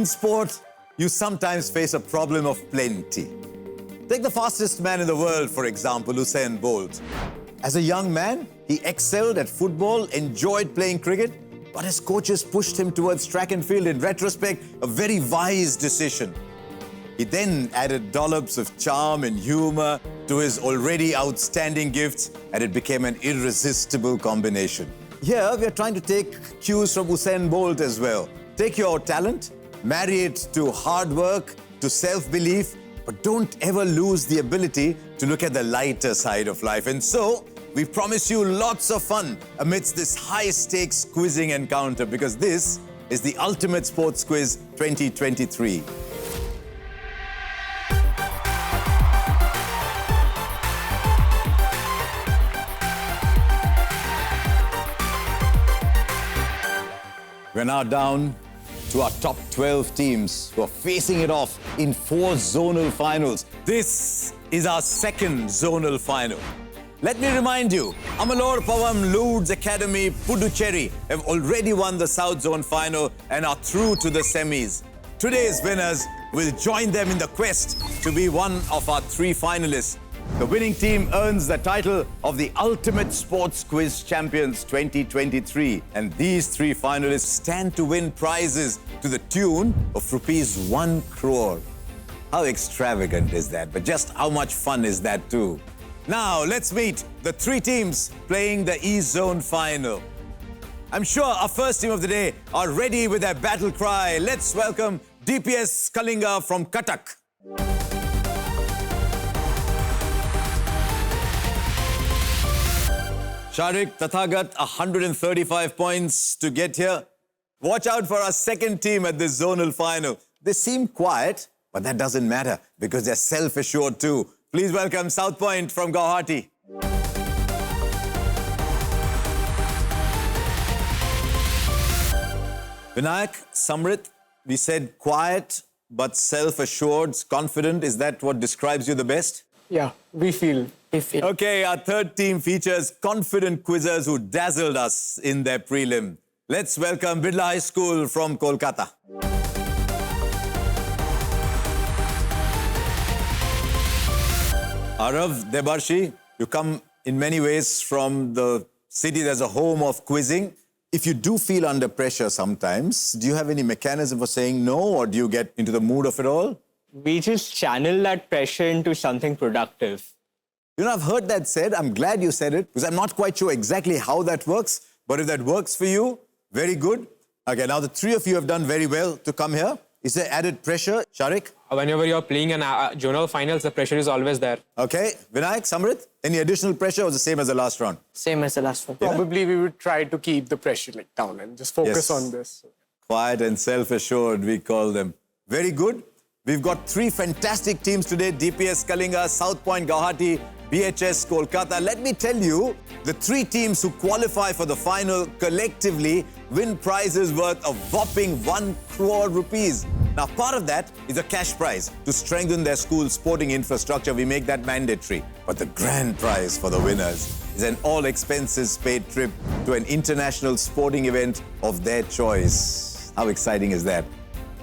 in sport, you sometimes face a problem of plenty. Take the fastest man in the world, for example, Usain Bolt. As a young man, he excelled at football, enjoyed playing cricket, but his coaches pushed him towards track and field. In retrospect, a very wise decision. He then added dollops of charm and humor to his already outstanding gifts, and it became an irresistible combination. Here, we are trying to take cues from Usain Bolt as well. Take your talent, marry it to hard work, to self-belief, but don't ever lose the ability to look at the lighter side of life. And so, we promise you lots of fun amidst this high-stakes quizzing encounter, because this is the Ultimate Sports Quiz 2023. We're now down to our top 12 teams who are facing it off in 4 zonal finals. This is our second zonal final. Let me remind you, Amalorpavam, Lourdes Academy, Puducherry have already won the South Zone final and are through to the semis. Today's winners will join them in the quest to be one of our 3 finalists. The winning team earns the title of the Ultimate Sports Quiz Champions 2023. And these 3 finalists stand to win prizes to the tune of ₹1 crore. How extravagant is that? But just how much fun is that too? Now, let's meet the 3 teams playing the E-Zone final. I'm sure our first team of the day are ready with their battle cry. Let's welcome DPS Kalinga from Cuttack. Sharik, Tathagat, 135 points to get here. Watch out for our second team at this zonal final. They seem quiet, but that doesn't matter because they're self-assured too. Please welcome South Point from Guwahati. Vinayak, Samrit, we said quiet but self-assured, confident. Is that what describes you the best? Yeah, we feel. Okay, our third team features confident quizzers who dazzled us in their prelim. Let's welcome Birla High School from Kolkata. Arav, Debarshi, you come in many ways from the city that's a home of quizzing. If you do feel under pressure sometimes, do you have any mechanism for saying no, or do you get into the mood of it all? We just channel that pressure into something productive. You know, I've heard that said. I'm glad you said it, because I'm not quite sure exactly how that works. But if that works for you, very good. Okay, now the 3 of you have done very well to come here. Is there added pressure? Sharik? Whenever you're playing in zonal finals, the pressure is always there. Okay. Vinayak, Samrit, any additional pressure or the same as the last round? Same as the last one. Probably we would try to keep the pressure down and just focus on this. Quiet and self-assured, we call them. Very good. We've got 3 fantastic teams today. DPS Kalinga, South Point Guwahati, BHS Kolkata. Let me tell you, the 3 teams who qualify for the final collectively win prizes worth a whopping ₹1 crore. Now, part of that is a cash prize to strengthen their school's sporting infrastructure. We make that mandatory. But the grand prize for the winners is an all-expenses-paid trip to an international sporting event of their choice. How exciting is that?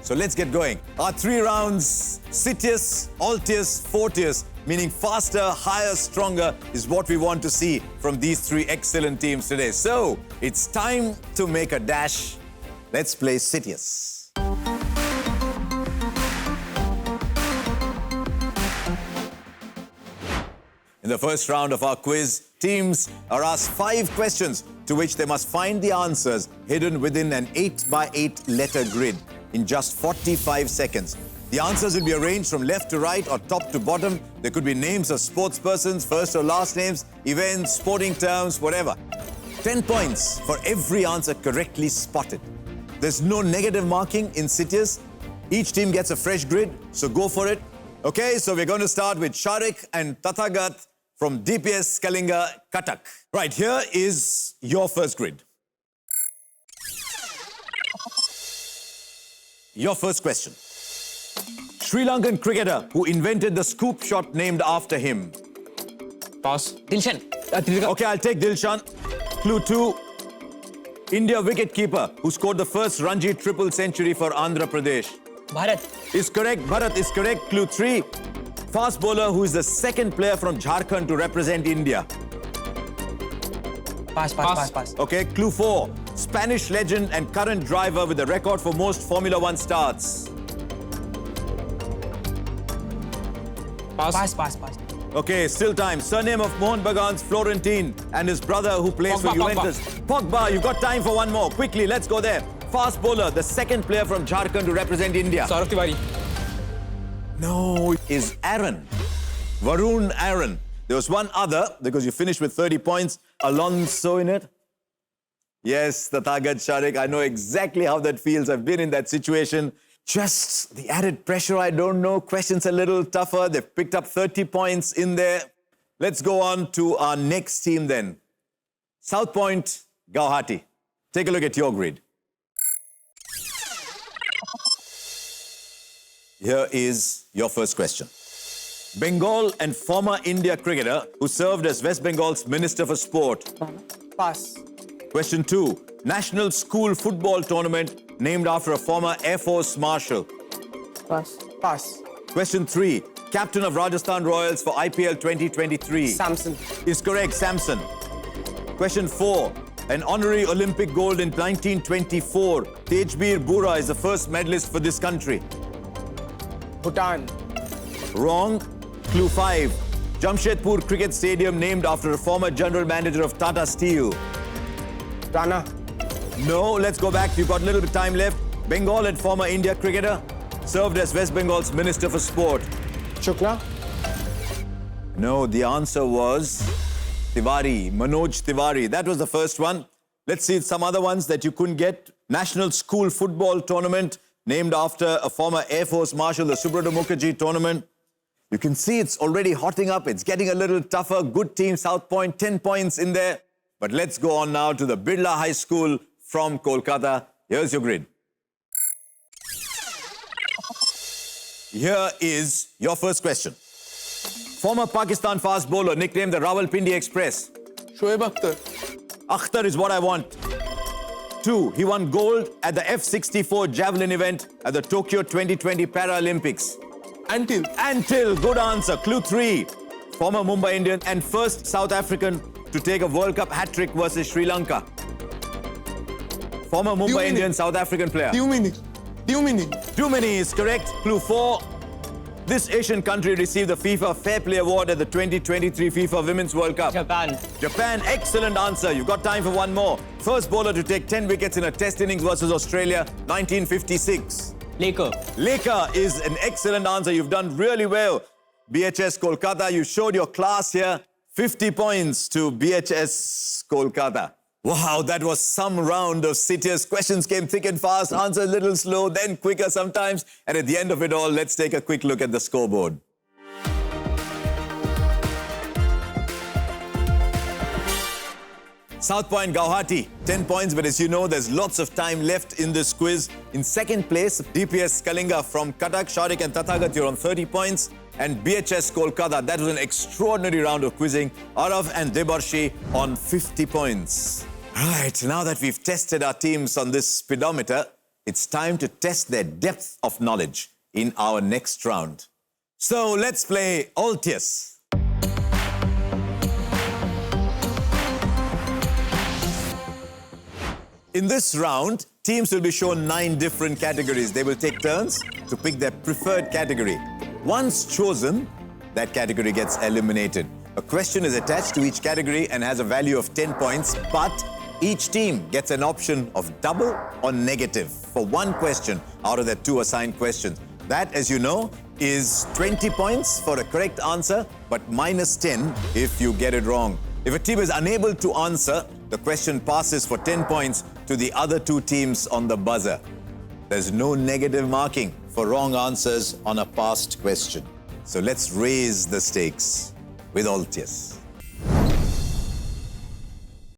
So let's get going. Our 3 rounds, Citius, Altius, Fortius, meaning faster, higher, stronger, is what we want to see from these 3 excellent teams today. So it's time to make a dash. Let's play Citius. In the first round of our quiz, teams are asked 5 questions to which they must find the answers hidden within an 8x8 letter grid in just 45 seconds. The answers will be arranged from left to right or top to bottom. There could be names of sports persons, first or last names, events, sporting terms, whatever. 10 points for every answer correctly spotted. There's no negative marking in Citius. Each team gets a fresh grid, so go for it. Okay, so we're going to start with Sharik and Tathagat from DPS Kalinga, Cuttack. Right, here is your first grid. Your first question. Sri Lankan cricketer who invented the scoop shot named after him. Pass. Dilshan. Okay, I'll take Dilshan. Clue 2. India wicketkeeper who scored the first Ranji triple century for Andhra Pradesh. Bharat. Is correct. Bharat is correct. Clue 3. Fast bowler who is the second player from Jharkhand to represent India. Pass. Okay, clue 4. Spanish legend and current driver with the record for most Formula 1 starts. Pass. Pass. Okay, still time. Surname of Mohan Bagan's Florentine and his brother who plays for Pogba. Juventus. Pogba, you've got time for one more. Quickly, let's go there. Fast bowler, the second player from Jharkhand to represent India. Saurav Tiwari. No, is Aaron. Varun Aaron. There was one other, because you finished with 30 points. Alonso in it. Yes, Tathagat Sharik, I know exactly how that feels. I've been in that situation. Just the added pressure, I don't know. Questions a little tougher. They've picked up 30 points in there. Let's go on to our next team then. South Point, Guwahati. Take a look at your grid. Here is your first question. Bengal and former India cricketer who served as West Bengal's Minister for Sport. Pass. Question 2. National School Football Tournament named after a former Air Force Marshal. Pass. Question 3. Captain of Rajasthan Royals for IPL 2023. Samson. Is correct, Samson. Question 4. An honorary Olympic gold in 1924. Tejbir Bura is the first medalist for this country. Bhutan. Wrong. Clue 5. Jamshedpur Cricket Stadium named after a former general manager of Tata Steel. Rana. No, let's go back. You've got a little bit of time left. Bengal and former India cricketer served as West Bengal's Minister for Sport. Shukla. No, the answer was Tiwari, Manoj Tiwari. That was the first one. Let's see some other ones that you couldn't get. National School Football Tournament named after a former Air Force Marshal, the Subrata Mukherjee Tournament. You can see it's already hotting up. It's getting a little tougher. Good team, South Point, 10 points in there. But let's go on now to the Birla High School from Kolkata. Here's your grid. Here is your first question. Former Pakistan fast bowler nicknamed the Rawalpindi Express. Shoaib Akhtar. Akhtar is what I want. 2. He won gold at the F64 javelin event at the Tokyo 2020 Paralympics. Antil, good answer. Clue 3. Former Mumbai Indian and first South African to take a World Cup hat-trick versus Sri Lanka. Former Mumbai Indian South African player. Tumini is correct. Clue 4. This Asian country received the FIFA Fair Play Award at the 2023 FIFA Women's World Cup. Japan, excellent answer. You've got time for one more. First bowler to take 10 wickets in a test innings versus Australia, 1956. Lekar is an excellent answer. You've done really well. BHS Kolkata, you showed your class here. 50 points to BHS Kolkata. Wow, that was some round of Sitius. Questions came thick and fast, answers a little slow, then quicker sometimes. And at the end of it all, let's take a quick look at the scoreboard. South Point Guwahati, 10 points, but as you know, there's lots of time left in this quiz. In second place, DPS Kalinga from Cuttack, Sharik and Tathagat, you're on 30 points. And BHS Kolkata, that was an extraordinary round of quizzing. Arav and Debarshi on 50 points. Right, now that we've tested our teams on this speedometer, it's time to test their depth of knowledge in our next round. So let's play Altius. In this round, teams will be shown 9 different categories. They will take turns to pick their preferred category. Once chosen, that category gets eliminated. A question is attached to each category and has a value of 10 points, but each team gets an option of double or negative for one question out of their 2 assigned questions. That, as you know, is 20 points for a correct answer, but minus 10 if you get it wrong. If a team is unable to answer, the question passes for 10 points to the other 2 teams on the buzzer. There's no negative marking for wrong answers on a past question. So let's raise the stakes with Altius.